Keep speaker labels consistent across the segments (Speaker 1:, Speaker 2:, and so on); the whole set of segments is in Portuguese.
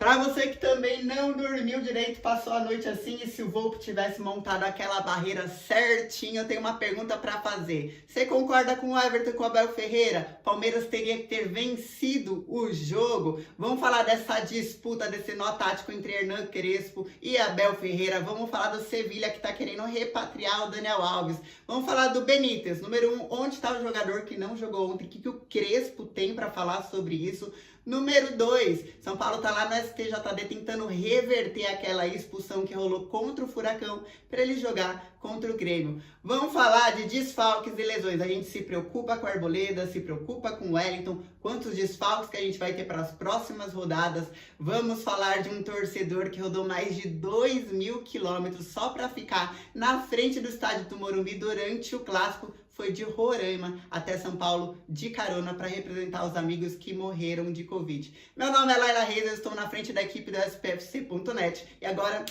Speaker 1: Pra você que também não dormiu direito, passou a noite assim, e se o Volpi tivesse montado aquela barreira certinho, eu tenho uma pergunta pra fazer. Você concorda com o Everton e com o Abel Ferreira? Palmeiras teria que ter vencido o jogo? Vamos falar dessa disputa, desse nó tático entre Hernan Crespo e Abel Ferreira. Vamos falar do Sevilha que tá querendo repatriar o Daniel Alves. Vamos falar do Benítez, número 1, onde está o jogador que não jogou ontem? O que o Crespo tem pra falar sobre isso? Número 2, São Paulo tá lá no STJD tentando reverter aquela expulsão que rolou contra o Furacão para ele jogar contra o Grêmio. Vamos falar de desfalques e lesões. A gente se preocupa com a Arboleda, se preocupa com o Wellington, quantos desfalques que a gente vai ter para as próximas rodadas. Vamos falar de um torcedor que rodou mais de 2.000 quilômetros só para ficar na frente do estádio do Morumbi durante o Clássico. Foi de Roraima até São Paulo de carona para representar os amigos que morreram de Covid. Meu nome é Laila Reis, eu estou na frente da equipe do SPFC.net e agora,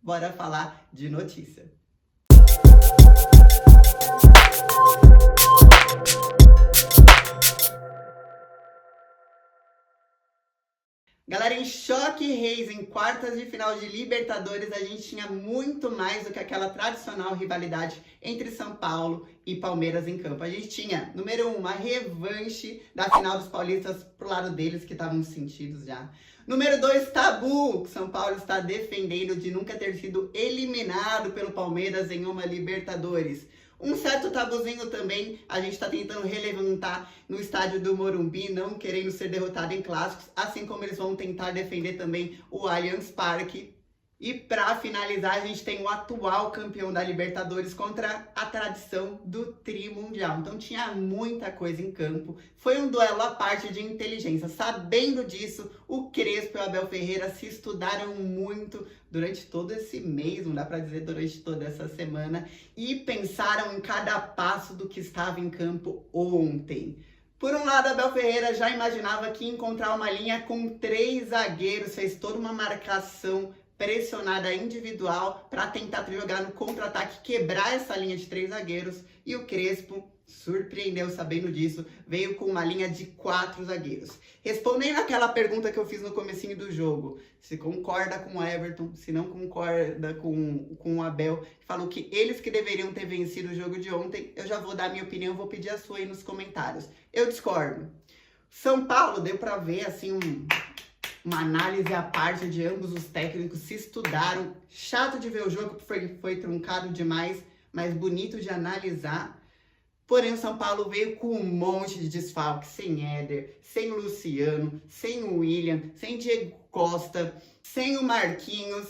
Speaker 1: bora falar de notícia. Galera, em Choque Reis, em quartas de final de Libertadores, a gente tinha muito mais do que aquela tradicional rivalidade entre São Paulo e Palmeiras em campo. A gente tinha, número 1, uma revanche da final dos paulistas pro lado deles, que estavam sentidos já. Número 2, tabu, que São Paulo está defendendo de nunca ter sido eliminado pelo Palmeiras em uma Libertadores. Um certo tabuzinho também, a gente está tentando relevantar no estádio do Morumbi, não querendo ser derrotado em clássicos, assim como eles vão tentar defender também o Allianz Parque. E para finalizar, a gente tem o atual campeão da Libertadores contra a tradição do Tri Mundial. Então tinha muita coisa em campo. Foi um duelo à parte de inteligência. Sabendo disso, o Crespo e o Abel Ferreira se estudaram muito durante todo esse mês, não dá para dizer durante toda essa semana, e pensaram em cada passo do que estava em campo ontem. Por um lado, Abel Ferreira já imaginava que ia encontrar uma linha com 3 zagueiros, fez toda uma marcação pressionada individual para tentar jogar no contra-ataque, quebrar essa linha de 3 zagueiros, e o Crespo surpreendeu sabendo disso, veio com uma linha de 4 zagueiros. Respondendo aquela pergunta que eu fiz no comecinho do jogo, se concorda com o Everton, se não concorda com o Abel, que falou que eles que deveriam ter vencido o jogo de ontem, eu já vou dar minha opinião, vou pedir a sua aí nos comentários. Eu discordo. São Paulo, deu para ver assim uma análise à parte de ambos os técnicos, se estudaram. Chato de ver o jogo, porque foi truncado demais, mas bonito de analisar. Porém, o São Paulo veio com um monte de desfalques, sem Éder, sem o Luciano, sem o William, sem Diego Costa, sem o Marquinhos.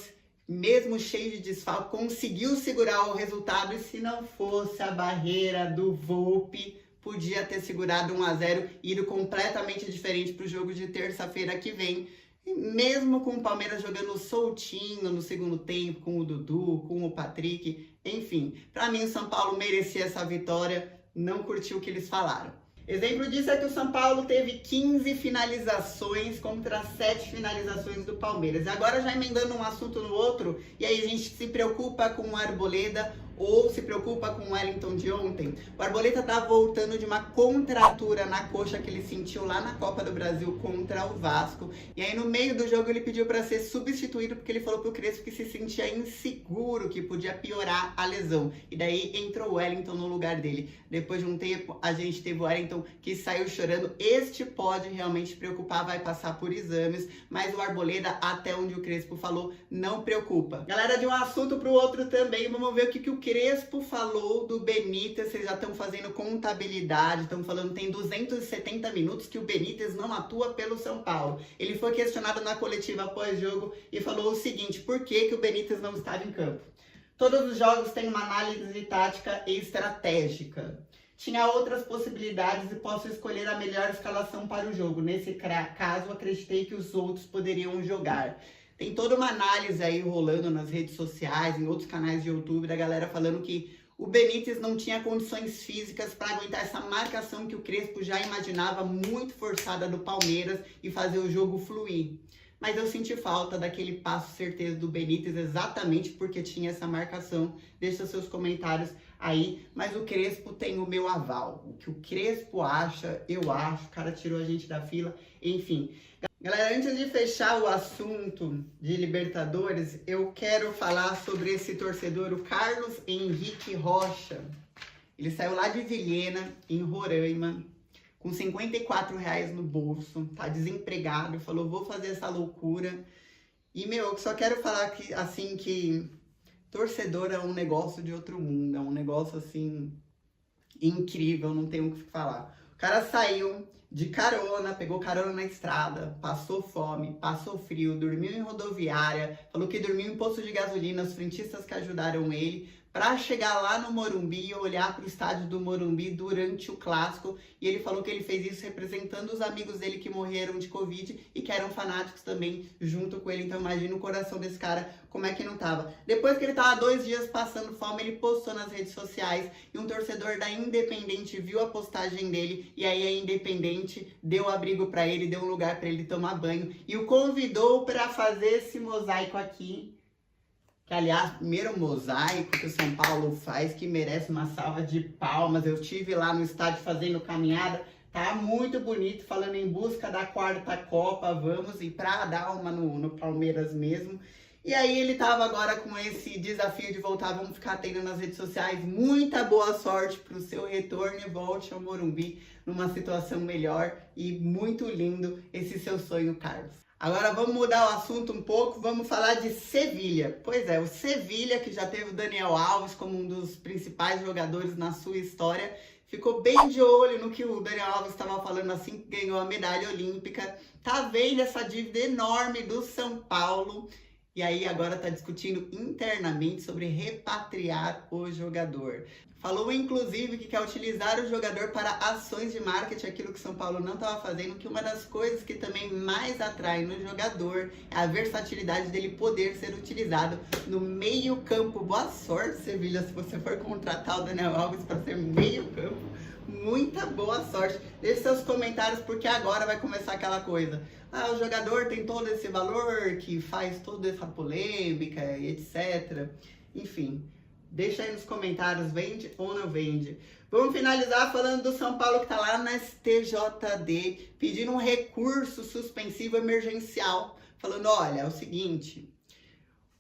Speaker 1: Mesmo cheio de desfalque, conseguiu segurar o resultado, e se não fosse a barreira do Volpi, podia ter segurado 1-0 e ido completamente diferente para o jogo de terça-feira que vem. E mesmo com o Palmeiras jogando soltinho no segundo tempo, com o Dudu, com o Patrick, enfim. Para mim, o São Paulo merecia essa vitória, não curtiu o que eles falaram. Exemplo disso é que o São Paulo teve 15 finalizações contra 7 finalizações do Palmeiras. E agora já emendando um assunto no outro, e aí a gente se preocupa com o Arboleda ou se preocupa com o Wellington de ontem. O Arboleda tá voltando de uma contratura na coxa que ele sentiu lá na Copa do Brasil contra o Vasco. E aí no meio do jogo ele pediu para ser substituído porque ele falou pro Crespo que se sentia inseguro, que podia piorar a lesão. E daí entrou o Wellington no lugar dele. Depois de um tempo a gente teve o Wellington que saiu chorando. Este pode realmente preocupar, vai passar por exames, mas o Arboleda, até onde o Crespo falou, não preocupa. Galera, de um assunto pro outro também, vamos ver o que o Crespo falou do Benítez. Vocês já estão fazendo contabilidade, estão falando que tem 270 minutos que o Benítez não atua pelo São Paulo. Ele foi questionado na coletiva após jogo e falou o seguinte: por que o Benítez não estava em campo? Todos os jogos têm uma análise tática e estratégica. Tinha outras possibilidades e posso escolher a melhor escalação para o jogo. Nesse caso, acreditei que os outros poderiam jogar. Tem toda uma análise aí rolando nas redes sociais, em outros canais de YouTube, da galera falando que o Benítez não tinha condições físicas para aguentar essa marcação que o Crespo já imaginava muito forçada do Palmeiras e fazer o jogo fluir. Mas eu senti falta daquele passo certeiro do Benítez exatamente porque tinha essa marcação. Deixa seus comentários aí, mas o Crespo tem o meu aval. O que o Crespo acha, eu acho, o cara tirou a gente da fila, enfim. Galera, antes de fechar o assunto de Libertadores, eu quero falar sobre esse torcedor, o Carlos Henrique Rocha. Ele saiu lá de Vilhena, em Roraima, com R$ 54 no bolso, tá desempregado, falou, vou fazer essa loucura. E, eu só quero falar que, assim, que torcedor é um negócio de outro mundo, é um negócio, assim, incrível, não tenho o que falar. O cara saiu de carona, pegou carona na estrada, passou fome, passou frio, dormiu em rodoviária, falou que dormiu em posto de gasolina, os frentistas que ajudaram ele, para chegar lá no Morumbi e olhar para o estádio do Morumbi durante o clássico. E ele falou que ele fez isso representando os amigos dele que morreram de Covid e que eram fanáticos também junto com ele. Então imagina o coração desse cara, como é que não tava. Depois que ele tava 2 dias passando fome, ele postou nas redes sociais e um torcedor da Independente viu a postagem dele e aí a Independente deu abrigo para ele, deu um lugar para ele tomar banho e o convidou para fazer esse mosaico aqui. Que, aliás, primeiro mosaico que o São Paulo faz, que merece uma salva de palmas. Eu estive lá no estádio fazendo caminhada, tá muito bonito, falando em busca da 4ª Copa, vamos, e pra dar uma no Palmeiras mesmo. E aí ele tava agora com esse desafio de voltar, vamos ficar atendo nas redes sociais. Muita boa sorte pro seu retorno e volte ao Morumbi numa situação melhor. E muito lindo esse seu sonho, Carlos. Agora vamos mudar o assunto um pouco, vamos falar de Sevilha. Pois é, o Sevilha, que já teve o Daniel Alves como um dos principais jogadores na sua história, ficou bem de olho no que o Daniel Alves estava falando assim que ganhou a medalha olímpica. Tá vendo essa dívida enorme do São Paulo e aí agora tá discutindo internamente sobre repatriar o jogador. Falou, inclusive, que quer utilizar o jogador para ações de marketing, aquilo que São Paulo não estava fazendo, que uma das coisas que também mais atrai no jogador é a versatilidade dele poder ser utilizado no meio campo. Boa sorte, Sevilha, se você for contratar o Daniel Alves para ser meio campo. Muita boa sorte. Deixe seus comentários, porque agora vai começar aquela coisa. Ah, o jogador tem todo esse valor, que faz toda essa polêmica e etc. Enfim. Deixa aí nos comentários, vende ou não vende. Vamos finalizar falando do São Paulo que tá lá na STJD, pedindo um recurso suspensivo emergencial. Falando, olha, é o seguinte,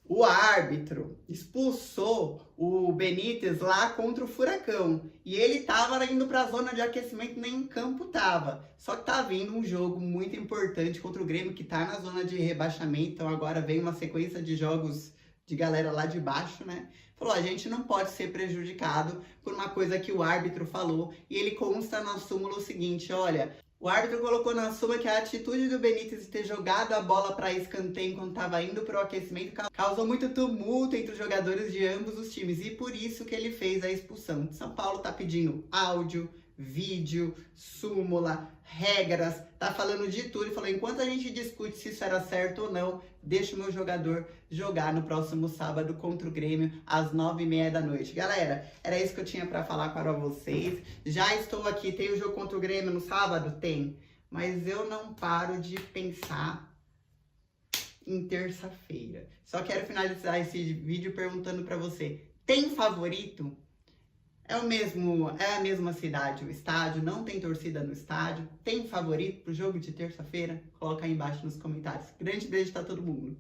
Speaker 1: o árbitro expulsou o Benítez lá contra o Furacão. E ele tava indo pra zona de aquecimento, nem em campo tava. Só que tá vindo um jogo muito importante contra o Grêmio, que tá na zona de rebaixamento. Então agora vem uma sequência de jogos de galera lá de baixo, né? Falou, a gente não pode ser prejudicado por uma coisa que o árbitro falou. E ele consta na súmula o seguinte, olha, o árbitro colocou na súmula que a atitude do Benítez de ter jogado a bola para escanteio enquanto estava indo para o aquecimento causou muito tumulto entre os jogadores de ambos os times. E por isso que ele fez a expulsão. São Paulo tá pedindo áudio, vídeo, súmula, regras, tá falando de tudo e falou, enquanto a gente discute se isso era certo ou não, deixa o meu jogador jogar no próximo sábado contra o Grêmio às 9h30 da noite. Galera, era isso que eu tinha para falar para vocês. Já estou aqui, tem o jogo contra o Grêmio no sábado? Tem, mas eu não paro de pensar em terça-feira. Só quero finalizar esse vídeo perguntando para você, tem favorito? É a mesma cidade, o estádio, não tem torcida no estádio, tem favorito pro jogo de terça-feira? Coloca aí embaixo nos comentários. Grande beijo pra todo mundo.